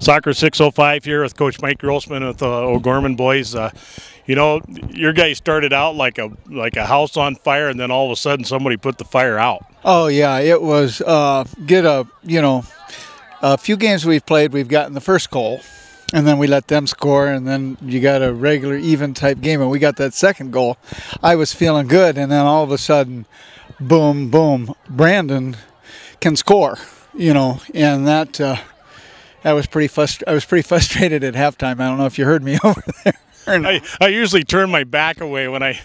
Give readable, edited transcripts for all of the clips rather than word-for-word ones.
Soccer 605 here with Coach Mike Grossman with O'Gorman boys. You know, your guys started out like a house on fire, and then all of a sudden somebody put the fire out. Oh yeah, it was a few games we've played, we've gotten the first goal, and then we let them score, and then you got a regular even type game, and we got that second goal. I was feeling good, and then all of a sudden, boom, boom, Brandon can score, and that was pretty I was pretty frustrated at halftime. I don't know if you heard me over there. I usually turn my back away when I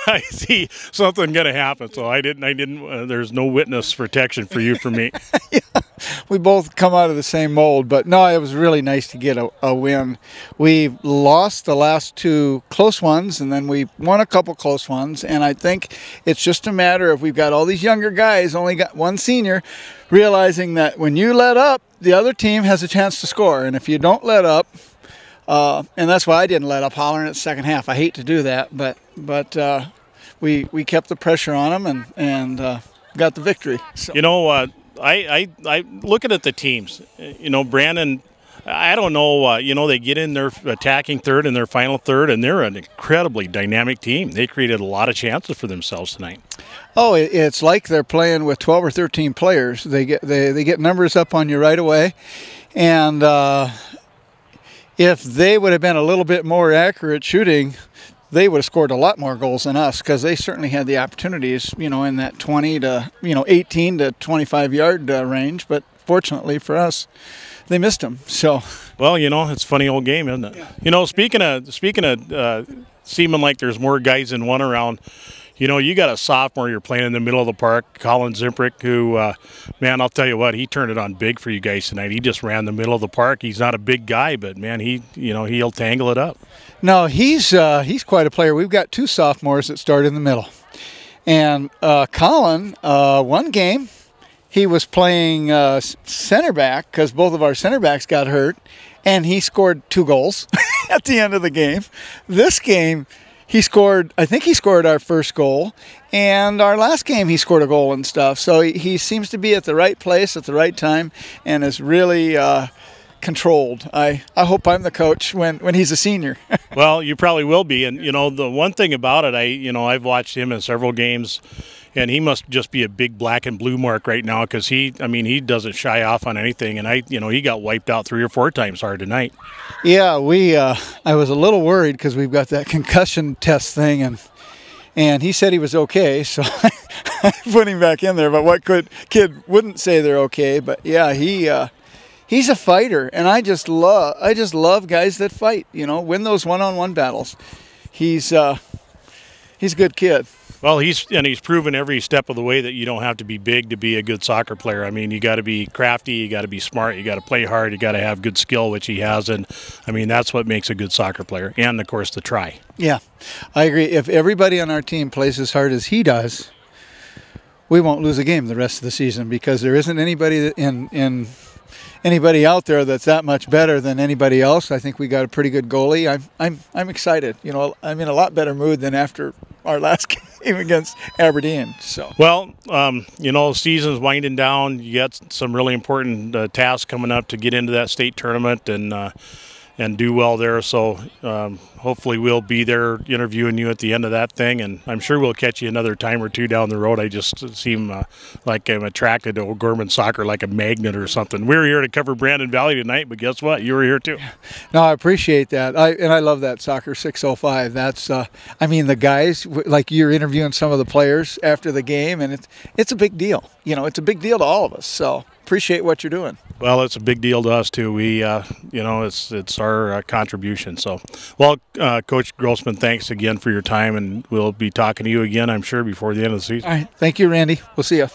I see something going to happen. So I didn't. There's no witness protection for you, for me. Yeah, we both come out of the same mold, but no, it was really nice to get a win. We lost the last two close ones, and then we won a couple close ones. And I think it's just a matter of we've got all these younger guys, only got one senior, realizing that when you let up, the other team has a chance to score, and if you don't let up. And that's why I didn't let up hollering at the second half. I hate to do that, but we kept the pressure on them and got the victory. So. I looking at the teams. Brandon, I don't know. They get in their attacking third and their final third, and they're an incredibly dynamic team. They created a lot of chances for themselves tonight. Oh, it's like they're playing with 12 or 13 players. They get numbers up on you right away, and. If they would have been a little bit more accurate shooting, they would have scored a lot more goals than us, because they certainly had the opportunities, in that 20 to 18 to 25 yard range. But fortunately for us, they missed them. So, well, it's a funny old game, isn't it? Yeah. Speaking of seeming like there's more guys than one around. You got a sophomore you're playing in the middle of the park, Colin Zimprick, who, man, I'll tell you what, he turned it on big for you guys tonight. He just ran the middle of the park. He's not a big guy, but, man, he'll tangle it up. No, he's quite a player. We've got two sophomores that start in the middle. And Colin, one game, he was playing center back because both of our center backs got hurt, and he scored 2 goals at the end of the game. This game, I think he scored our first goal, and our last game he scored a goal and stuff. So he seems to be at the right place at the right time and is really controlled. I hope I'm the coach when he's a senior. Well, you probably will be. And, the one thing about it, I've watched him in several games, and he must just be a big black and blue mark right now, because he doesn't shy off on anything. And he got wiped out 3 or 4 times hard tonight. Yeah, I was a little worried because we've got that concussion test thing, and he said he was okay, so I put him back in there. But what kid wouldn't say they're okay? But yeah, he's a fighter, and I just love guys that fight. Win those one-on-one battles. He's a good kid. Well, he's proven every step of the way that you don't have to be big to be a good soccer player. You got to be crafty, you got to be smart, you got to play hard, you got to have good skill, which he has, and that's what makes a good soccer player. And of course, the try. Yeah, I agree. If everybody on our team plays as hard as he does, we won't lose a game the rest of the season, because there isn't anybody anybody out there that's that much better than anybody else. I think we got a pretty good goalie. I'm excited. I'm in a lot better mood than after our last game against Aberdeen. So well, the season's winding down. You got some really important tasks coming up to get into that state tournament and do well there. So hopefully we'll be there interviewing you at the end of that thing, and I'm sure we'll catch you another time or two down the road. I just seem like I'm attracted to O'Gorman soccer like a magnet or something. We were here to cover Brandon Valley tonight, but guess what? You were here too. No, I appreciate that. I love that Soccer 605. That's the guys, like, you're interviewing some of the players after the game, and it's a big deal. It's a big deal to all of us. So appreciate what you're doing. Well, it's a big deal to us too. We, it's our contribution. So, well, Coach Grossman, thanks again for your time, and we'll be talking to you again, I'm sure, before the end of the season. All right. Thank you, Randy. We'll see you.